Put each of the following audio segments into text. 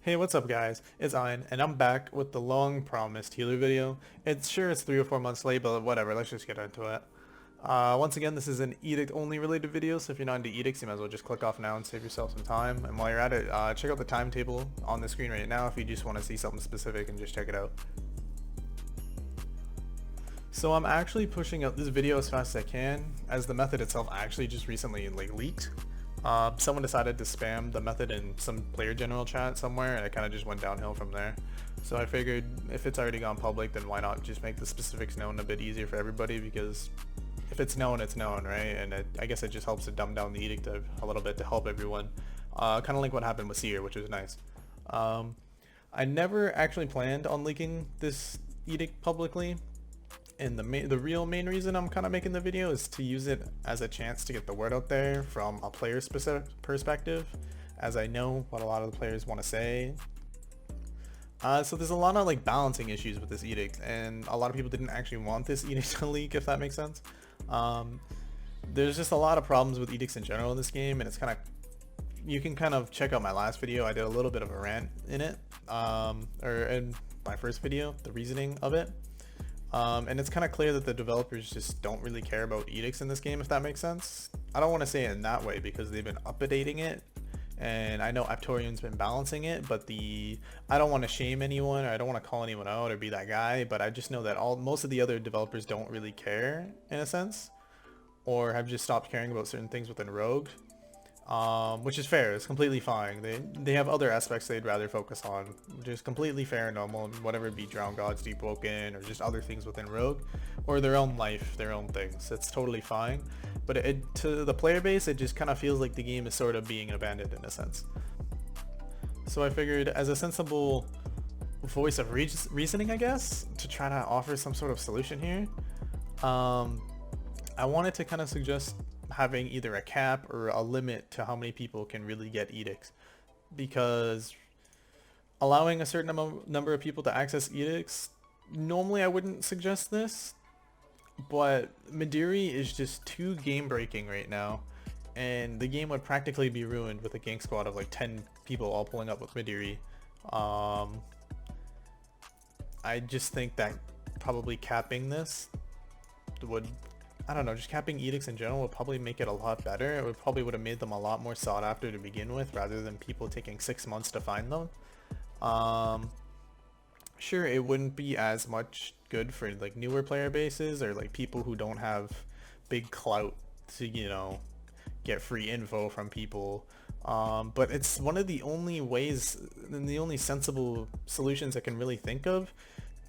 Hey, what's up guys? It's Ian, and I'm back with the long promised healer video. It's 3 or 4 months late, but whatever, let's just get into it. Once again, this is an Edict only related video, so if you're not into Edicts, you might as well just click off now and save yourself some time. And while you're at it, check out the timetable on the screen right now if you just want to see something specific and just check it out. So I'm actually pushing out this video as fast as I can, as the method itself actually just recently leaked. Someone decided to spam the method in some player general chat somewhere, and it kind of just went downhill from there. So I figured if it's already gone public, then why not just make the specifics known a bit easier for everybody, because if it's known, right? And I guess it just helps to dumb down the edict a little bit to help everyone. Kind of like what happened with Seer, which was nice. I never actually planned on leaking this edict publicly. And the real main reason I'm kind of making the video is to use it as a chance to get the word out there from a player specific perspective, as I know what a lot of the players want to say. So there's a lot of like balancing issues with this edict, and a lot of people didn't actually want this edict to leak, if that makes sense. There's just a lot of problems with edicts in general in this game, and it's kind of, you can kind of check out my last video. I did a little bit of a rant in it, or in my first video, the reasoning of it. And it's kind of clear that the developers just don't really care about edicts in this game, if that makes sense. I don't want to say it in that way because they've been updating it, and I know Aptorian's been balancing it, but I don't want to shame anyone, or I don't want to call anyone out or be that guy, but I just know that most of the other developers don't really care in a sense, or have just stopped caring about certain things within Rogue. Which is fair. It's completely fine. They have other aspects they'd rather focus on, which is completely fair and normal, whatever it be Drowned Gods, Deep Woken, or just other things within Rogue, or their own life, their own things. It's totally fine. But to the player base, it just kind of feels like the game is sort of being abandoned in a sense. So I figured, as a sensible voice of reasoning, I guess, to try to offer some sort of solution here, I wanted to kind of suggest having either a cap or a limit to how many people can really get edicts, because allowing a certain number of people to access edicts, normally I wouldn't suggest this, but Mederi is just too game breaking right now, and the game would practically be ruined with a gang squad of like 10 people all pulling up with Mederi. I just think that probably capping this would, I don't know, just capping edicts in general would probably make it a lot better. It would have made them a lot more sought after to begin with, rather than people taking 6 months to find them. Sure, it wouldn't be as much good for like newer player bases, or like people who don't have big clout to, you know, get free info from people. But it's one of the only ways and the only sensible solutions I can really think of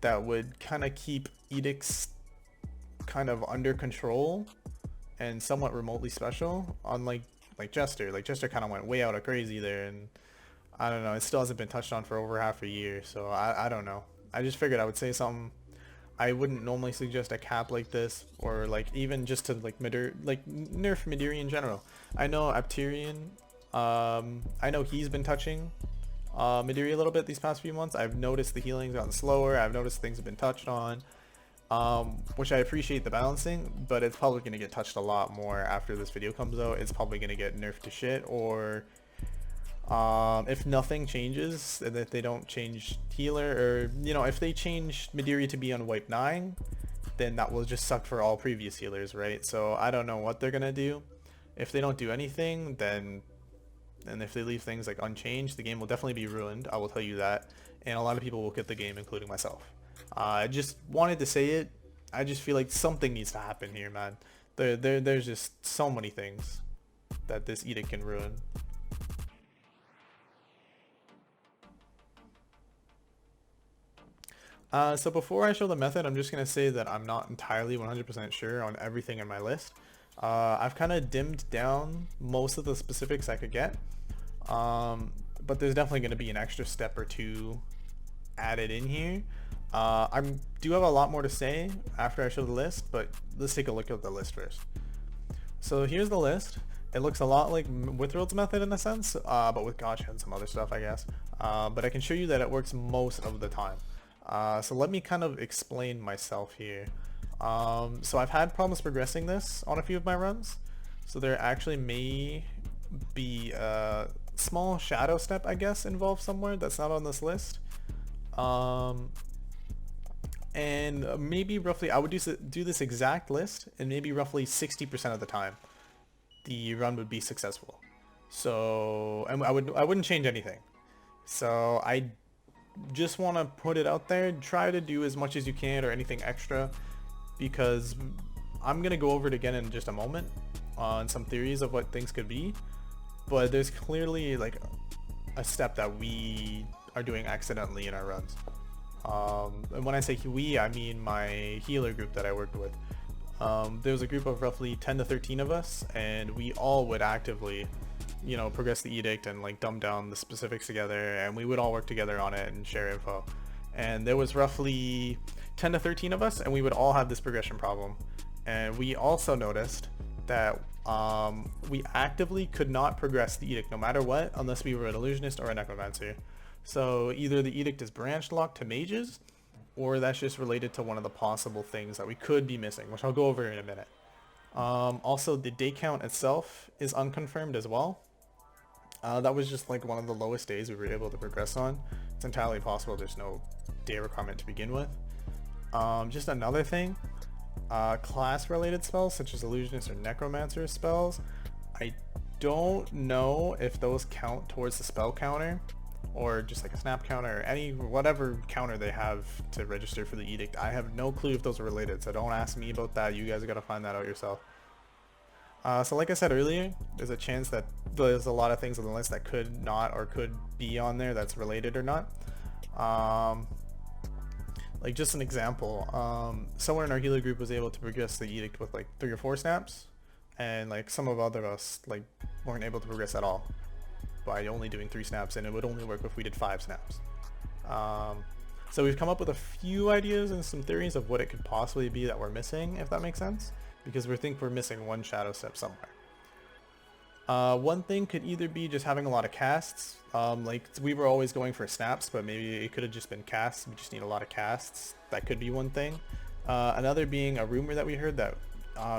that would kind of keep edicts kind of under control and somewhat remotely special, unlike Jester. Like Jester kind of went way out of crazy there, and I don't know, it still hasn't been touched on for over half a year, so I don't know. I just figured I would say something. I wouldn't normally suggest a cap like this, or like even just to like nerf Mederi in general. I know Aptorian, I know he's been touching Mederi a little bit these past few months. I've noticed the healing's gotten slower. I've noticed things have been touched on, which I appreciate the balancing, but it's probably going to get touched a lot more after this video comes out. It's probably going to get nerfed to shit, or if nothing changes, and if they don't change healer, or you know, if they change Mederi to be on wipe 9, then that will just suck for all previous healers, right? So I don't know what they're going to do. If they don't do anything, then, and if they leave things like unchanged, the game will definitely be ruined, I will tell you that, and a lot of people will quit the game, including myself. I just wanted to say it. I just feel like something needs to happen here, man. There's just so many things that this edict can ruin. So before I show the method, I'm just going to say that I'm not entirely 100% sure on everything in my list. I've kind of dimmed down most of the specifics I could get, but there's definitely going to be an extra step or two added in here. I do have a lot more to say after I show the list, but let's take a look at the list first. So here's the list. It looks a lot like Withworld's method in a sense, but with gotcha and some other stuff, I guess. But I can show you that it works most of the time. So let me kind of explain myself here. So I've had problems progressing this on a few of my runs. So there actually may be small shadow step, I guess, involved somewhere that's not on this list. And maybe roughly, I would do this exact list, and maybe roughly 60% of the time, the run would be successful. So, and I wouldn't change anything. So I just want to put it out there, try to do as much as you can or anything extra, because I'm gonna go over it again in just a moment on some theories of what things could be, but there's clearly like a step that we are doing accidentally in our runs. And when I say we, I mean my healer group that I worked with. There was a group of roughly 10 to 13 of us, and we all would actively, you know, progress the edict and like dumb down the specifics together, and we would all work together on it and share info. And there was roughly 10 to 13 of us, and we would all have this progression problem. And we also noticed that we actively could not progress the edict no matter what unless we were an illusionist or a necromancer. So either the edict is branch locked to mages, or that's just related to one of the possible things that we could be missing, which I'll go over in a minute. Also, the day count itself is unconfirmed as well. That was just like one of the lowest days we were able to progress on. It's entirely possible there's no day requirement to begin with. Just another thing, class related spells such as illusionist or necromancer spells, I don't know if those count towards the spell counter, or just like a snap counter, or any whatever counter they have to register for the edict. I have no clue if those are related, so don't ask me about that. You guys gotta find that out yourself. So like I said earlier, there's a chance that there's a lot of things on the list that could not or could be on there that's related or not. Like just an example, someone in our healer group was able to progress the edict with like 3 or 4 snaps, and like some of other us like weren't able to progress at all by only doing 3 snaps, and it would only work if we did 5 snaps. So we've come up with a few ideas and some theories of what it could possibly be that we're missing, if that makes sense, because we think we're missing one shadow step somewhere. One thing could either be just having a lot of casts, like we were always going for snaps, but maybe it could have just been casts. We just need a lot of casts. That could be one thing. Another being a rumor that we heard that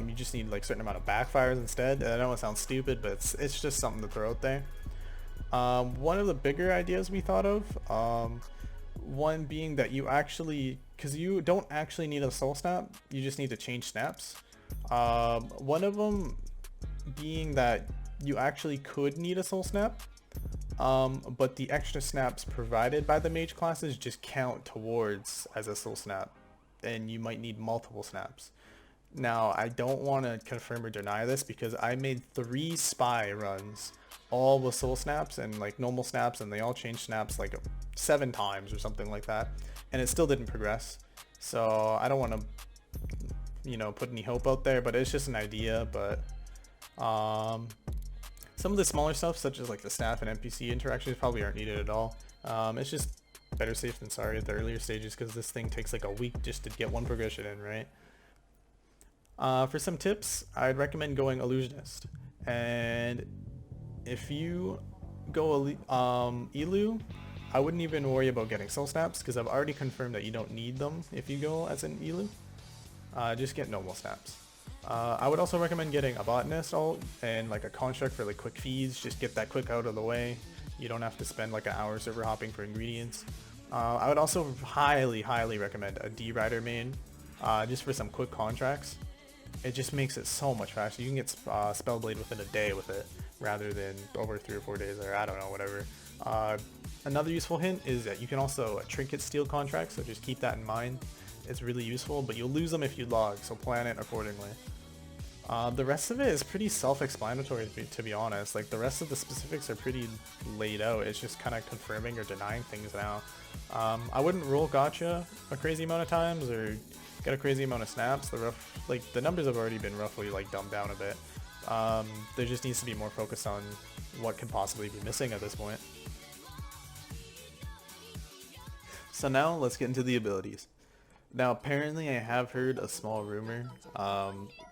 you just need like a certain amount of backfires instead. I know it sounds stupid, but it's just something to throw out there. One of the bigger ideas we thought of, one being that you actually, because you don't actually need a soul snap, you just need to change snaps. One of them being that you actually could need a soul snap, but the extra snaps provided by the mage classes just count towards as a soul snap, and you might need multiple snaps. Now, I don't want to confirm or deny this because I made 3 spy runs, all with soul snaps and like normal snaps, and they all changed snaps like 7 times or something like that, and it still didn't progress. So I don't want to, you know, put any hope out there, but it's just an idea. But some of the smaller stuff, such as like the staff and NPC interactions, probably aren't needed at all. It's just better safe than sorry at the earlier stages, because this thing takes like a week just to get one progression in, right? For some tips, I'd recommend going illusionist, and if you go Elu, I wouldn't even worry about getting soul snaps, because I've already confirmed that you don't need them if you go as an Elu. Just get normal snaps. I would also recommend getting a botanist ult and like a construct for like quick feeds. Just get that quick out of the way. You don't have to spend like an hour server hopping for ingredients. I would also highly recommend a D-Rider main, just for some quick contracts. It just makes it so much faster. You can get Spellblade within a day with it, rather than over 3 or 4 days, or I don't know, whatever. Another useful hint is that you can also trinket steal contracts, so just keep that in mind. It's really useful, but you'll lose them if you log, so plan it accordingly. The rest of it is pretty self-explanatory, to be honest. Like, the rest of the specifics are pretty laid out. It's just kind of confirming or denying things now. I wouldn't roll gotcha a crazy amount of times or get a crazy amount of snaps. The numbers have already been roughly like dumbed down a bit. There just needs to be more focus on what could possibly be missing at this point. So now let's get into the abilities. Now apparently I have heard a small rumor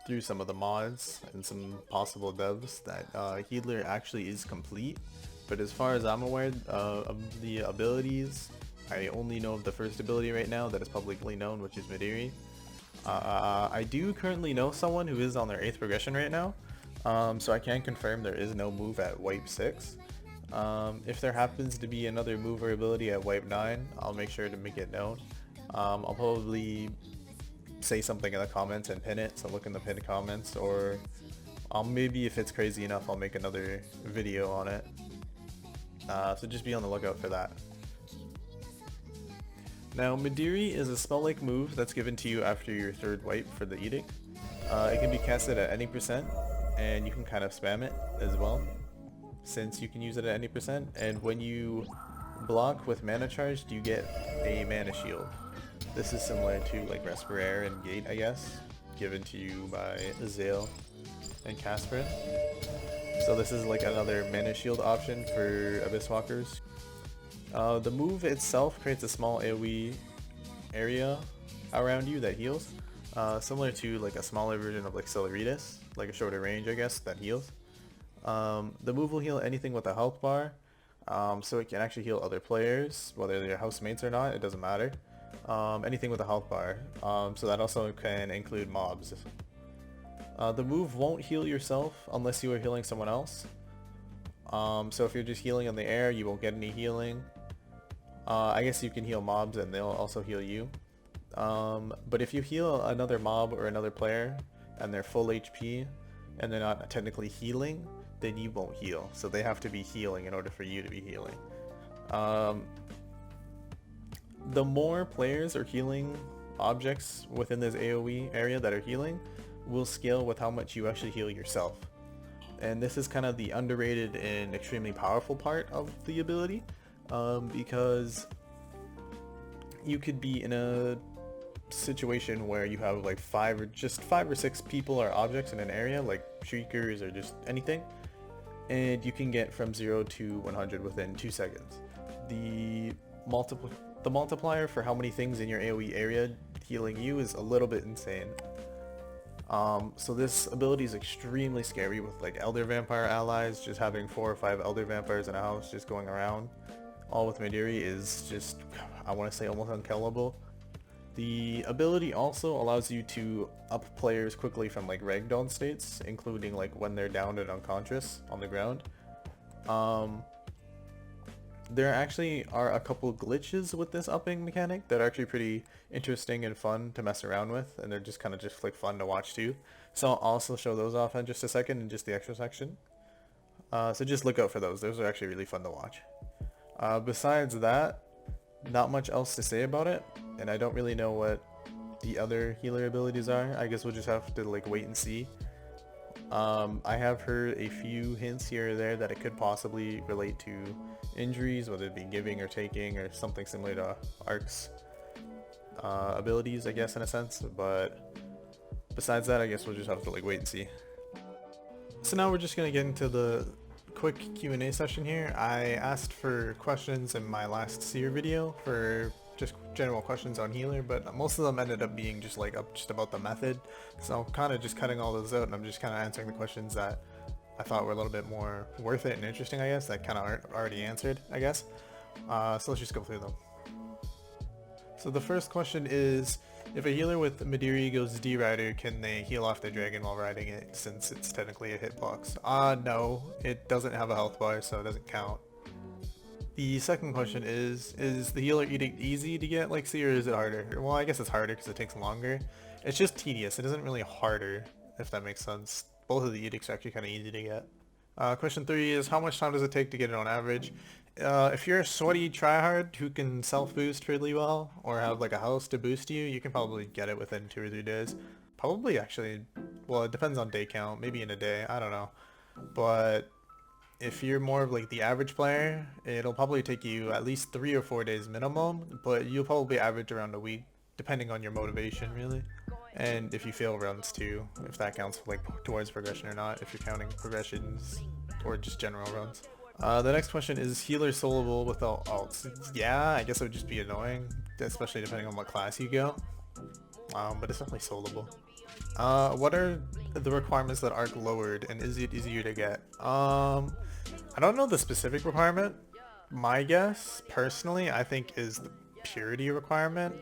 through some of the mods and some possible devs that Healer actually is complete, but as far as I'm aware of the abilities, I only know of the first ability right now that is publicly known, which is Mederi. I do currently know someone who is on their 8th progression right now, so I can confirm there is no move at wipe 6. If there happens to be another move or ability at wipe 9, I'll make sure to make it known. I'll probably say something in the comments and pin it, so look in the pinned comments, or maybe if it's crazy enough I'll make another video on it. So just be on the lookout for that. Now Mederi is a spell-like move that's given to you after your third wipe for the Edict. It can be casted at any percent, and you can kind of spam it as well, since you can use it at any percent. And when you block with mana charged, you get a mana shield. This is similar to like Respirator and Gate, I guess, given to you by Azale and Casperin. So this is like another mana shield option for Abyss Walkers. The move itself creates a small AoE area around you that heals, similar to like a smaller version of like Celeritas, like a shorter range I guess, that heals. The move will heal anything with a health bar, so it can actually heal other players, whether they're housemates or not, it doesn't matter. Anything with a health bar, so that also can include mobs. The move won't heal yourself unless you are healing someone else. So if you're just healing in the air, you won't get any healing. I guess you can heal mobs and they'll also heal you. But if you heal another mob or another player and they're full HP and they're not technically healing, then you won't heal. So they have to be healing in order for you to be healing. The more players are healing objects within this AoE area that are healing will scale with how much you actually heal yourself. And this is kind of the underrated and extremely powerful part of the ability, because you could be in a situation where you have like 5 or 6 people or objects in an area, like shriekers or just anything, and you can get from 0 to 100 within 2 seconds. The multiplier for how many things in your AoE area healing you is a little bit insane. So this ability is extremely scary with like Elder Vampire allies. Just having 4 or 5 Elder Vampires in a house just going around, all with Mederi, is just, I want to say, almost unkillable. The ability also allows you to up players quickly from like ragdoll states, including like when they're downed and unconscious on the ground. There actually are a couple glitches with this upping mechanic that are actually pretty interesting and fun to mess around with, and they're just kind of just like fun to watch too. So I'll also show those off in just a second in just the extra section. So just look out for those. Those are actually really fun to watch. Besides that, not much else to say about it, and I don't really know what the other healer abilities are. I guess we'll just have to like wait and see. I have heard a few hints here or there that it could possibly relate to injuries, whether it be giving or taking or something similar to Ark's abilities, I guess, in a sense. But besides that, I guess we'll just have to like wait and see. So now we're just gonna get into the quick Q&A session here. I asked for questions in my last Seer video for just general questions on healer, but most of them ended up being just like just about the method, so I'm kind of just cutting all those out and I'm just kind of answering the questions that I thought were a little bit more worth it and interesting, I guess, that kind of aren't already answered, I guess. So let's just go through them. So the first question is, if a healer with Mederi goes D-Rider, can they heal off their dragon while riding it, since it's technically a hitbox? No, it doesn't have a health bar, so it doesn't count. The second question is the healer Edict easy to get like Seer, or is it harder? Well, I guess it's harder because it takes longer. It's just tedious. It isn't really harder, if that makes sense. Both of the Edicts are actually kind of easy to get. Question 3 is, how much time does it take to get it on average? If you're a sweaty tryhard who can self-boost really well, or have like a house to boost you, you can probably get it within 2 or 3 days. Probably actually, well, it depends on day count, maybe in a day, I don't know. But if you're more of like the average player, it'll probably take you at least 3 or 4 days minimum, but you'll probably average around a week, depending on your motivation really. And if you fail runs too, if that counts like towards progression or not, if you're counting progressions or just general runs. The next question is, healer soloable without alts? Yeah, I guess it would just be annoying, especially depending on what class you go. But it's definitely soloable. What are the requirements that Arc lowered, and is it easier to get? I don't know the specific requirement. My guess, personally, I think is the purity requirement,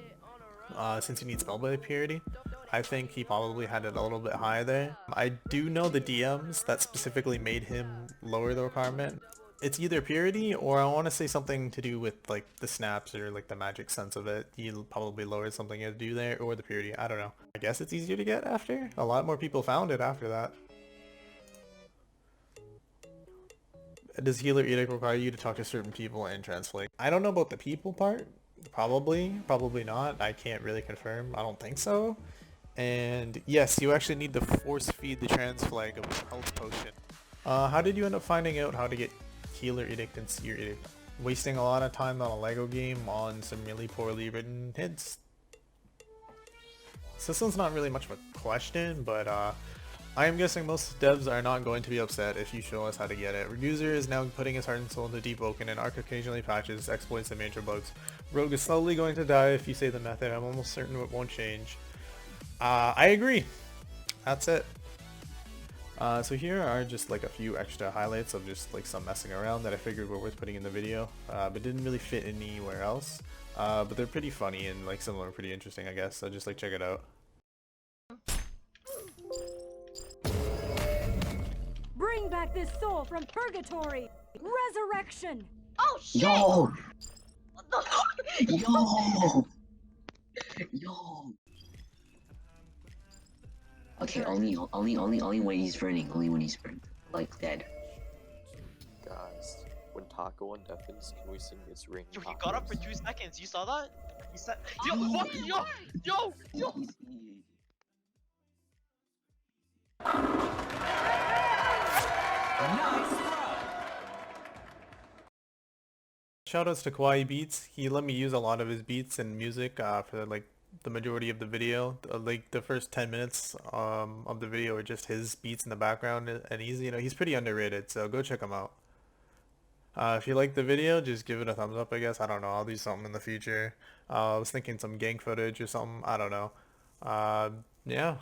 since you need spellblade purity. I think he probably had it a little bit high there. I do know the DMs that specifically made him lower the requirement. it's either purity or I want to say something to do with like the snaps or like the magic sense of it. You probably lowered something to do there, or the purity. I don't know. I guess it's easier to get after. A lot more people found it after that. Does Healer Edict require you to talk to certain people and transflick? I don't know about the people part. Probably not. I can't really confirm. I don't think so. And yes, you actually need to force feed the trans flag of the health potion. How did you end up finding out how to get Healer Edict and Seer Edict? Wasting a lot of time on a Lego game on some really poorly written hints. So this one's not really much of a question, but I am guessing most devs are not going to be upset if you show us how to get it. Reducer is now putting his heart and soul into Deep Oaken, and Arc occasionally patches, exploits, and major bugs. Rogue is slowly going to die if you say the method. I'm almost certain it won't change. I agree. That's it. So here are just like a few extra highlights of just like some messing around that I figured were worth putting in the video, but didn't really fit anywhere else. But they're pretty funny and like some of them are pretty interesting, I guess. So just like check it out. Bring back this soul from purgatory! Resurrection! Oh shit! Yo! What the fuck? Yo! Yo! Okay, only when he's burning. Only when he's burned. Like dead. Guys, when Taco one deafens, can we sing its ring? Yo, he got up for 2 seconds. You saw that? He said, "Yo, what? Yo!" Shoutouts to KAWAIIBEATZ. He let me use a lot of his beats and music for like the majority of the video. Like the first 10 minutes of the video are just his beats in the background, and he's pretty underrated, so go check him out. If you like the video, just give it a thumbs up, I guess. I don't know, I'll do something in the future. I was thinking some gang footage or something, I don't know. Yeah.